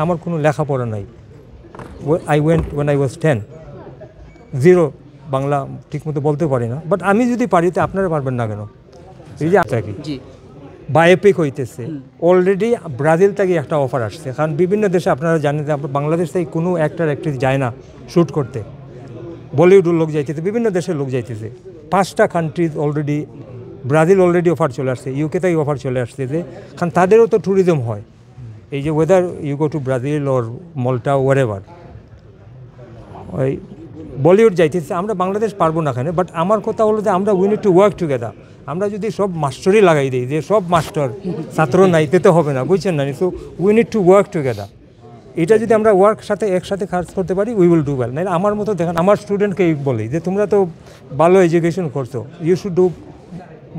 আমার কোনো লেখাপড়া নাই। I went when I was 10, zero Bangla ঠিকমতো বলতে পারি না, বাট আমি যদি পারি তো আপনারা পারবেন না কেন? এই যে আপনাকে বায়োপিক হইতেছে, অলরেডি ব্রাজিল থেকে একটা অফার আসছে, কারণ বিভিন্ন দেশে আপনারা জানেন যে বাংলাদেশ থেকে কোনো অ্যাক্টর অ্যাক্ট্রেস যায় না শ্যুট করতে, বলিউডের লোক যাইতেছে, বিভিন্ন দেশের লোক যাইতেছে, 5টা countries already, Brazil already offer চলে আসছে, ইউকে থেকে অফার চলে আসছে, যে কারণ তাদেরও তো ট্যুরিজম হয়, এই যে whether you go to Brazil or Malta wherever, ওই বলিউড যাইতেছে, আমরা বাংলাদেশ পারবো না এখানে। বাট আমার কথা হলো যে আমরা we need to work together. আমরা যদি সব মাস্টারই লাগাই দিই যে সব মাস্টার ছাত্র নাইতে তো হবে না, বুঝছেন না? So we need to work together. এটা যদি আমরা একসাথে কাজ করতে পারি, উই উইল ডু ওয়েল। নাহলে আমার মতো দেখেন, আমার স্টুডেন্টকে বলি যে তোমরা তো ভালো এডুকেশন করছো, ইউ শুড ডু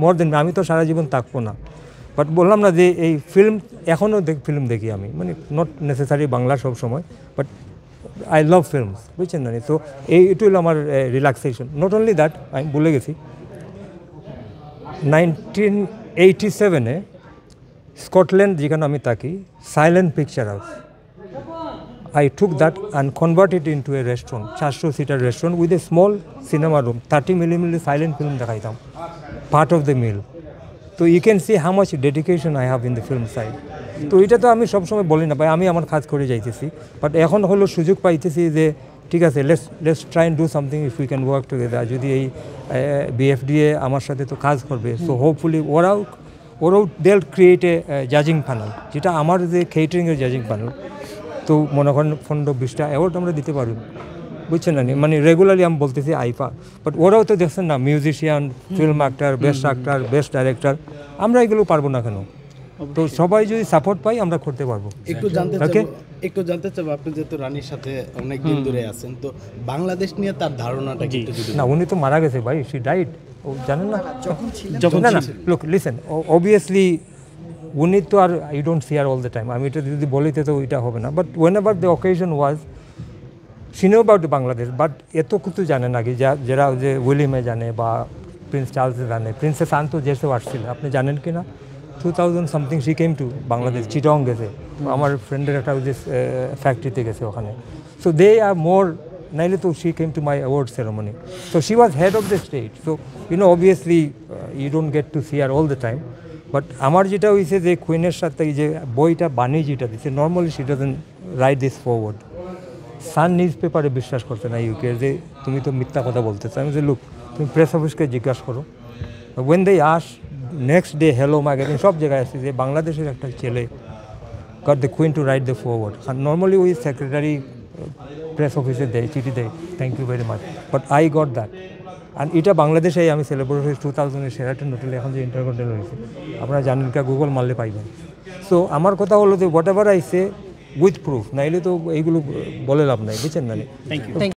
মোর দেন। আমি তো সারা জীবন থাকবো না, বাট বললাম না যে এই ফিল্ম এখনও ফিল্ম দেখি আমি, মানে নট নেসেসারি বাংলা সব সময়, বাট আই লাভ ফিল্মস, বুঝছেন না? তো এটা হলো আমার রিল্যাক্সেশন। নট অনলি দ্যাট, আমি ভুলে গেছি, 1987-এ স্কটল্যান্ড যেখানে আমি থাকি, silent picture house, I took that and converted it into a restaurant, 400-seater restaurant with a small cinema room, 30mm silent film দেখাইতাম, part of the meal. So you can see how much dedication I have in the film side. তো এটা তো আমি সবসময় বলি না ভাই, আমি আমার কাজ করে যাইতেছি, বাট এখন হলো সুযোগ পাইতেছি যে ঠিক আছে, let's try and do something if we can work together. যদি এই বিএফডিএ আমার সাথে তো কাজ করবে, সো হোপফুলি ওরাও দেল ক্রিয়েট এ জাজিং প্যানেল, যেটা আমার যে কেটারিংয়ের জাজিং প্যানেল, তো মনে করেন 15-20টা অ্যাওয়ার্ড আমরা দিতে পারব, বুঝছেন না? মানে রেগুলারলি আমি বলতেছি আইফা, বাট ওরাও তো দেখছেন না, musician, film actor, best director, আমরা এগুলো পারবো না কেন? তো সবাই যদি সাপোর্ট পাই আমরা করতে পারবো। একটু জানতে চাবো আপনি যেহেতু রানীর সাথে অনেক দিন ধরে আছেন, তো বাংলাদেশ নিয়ে তার ধারণাটা কি? না, উনি তো মারা গেছে ভাই, শি ডাইড, ও জানেন না? যখন না লুক লিসেন, অবভিয়াসলি উনি তো আর you don't see her all the time, আমি এটা যদি বলিতে তো ওইটা হবে না, but whenever the occasion was, she know about Bangladesh, but এত কিছু জানে না কি যারা যে উইলিয়ামে জানে বা প্রিন্স চার্লসে জানে, প্রিন্সেস আন তো যেসব আসছিল, আপনি জানেন কি না? 2000 শি কেম টু বাংলাদেশ, চিটং গেছে, আমার ফ্রেন্ডের একটা যে ফ্যাক্টরিতে গেছে ওখানে। সো দে আর মোর, নাইলে তো she came to my award ceremony, so she was head of the state. So obviously you don't get to see her all the time, but আমার যেটা হয়েছে যে কুইনের সাথে যে বইটা বানিয়ে যেটা দিচ্ছে, normally she doesn't write this forward. Sun news পেপারে বিশ্বাস করছে না ইউকে, যে তুমি তো মিথ্যা কথা বলতেছো। আমি যে লুক, তুমি প্রেস অফিসকে জিজ্ঞাসা করো, when they us next day Hello magazine সব জায়গায় আসছে যে বাংলাদেশের একটা ছেলে got the queen to write the foreword. আর নর্মালি ওই সেক্রেটারি প্রেস অফিসে দেয়, চিঠি দেয়, thank you very much, but I got that. আর এটা বাংলাদেশেই আমি সেলিব্রেট হয়েছি 2000-এ শেরাটন হোটেলে, এখন যে ইন্টারকন্টিনেন্টাল হয়েছে, আপনারা জানেন কা, গুগল মারলে পাইবেন। সো আমার কথা হলো যে whatever I say with proof, নাইলে তো এইগুলো বলে লাভ নাই, বুঝছেন না? Thank you.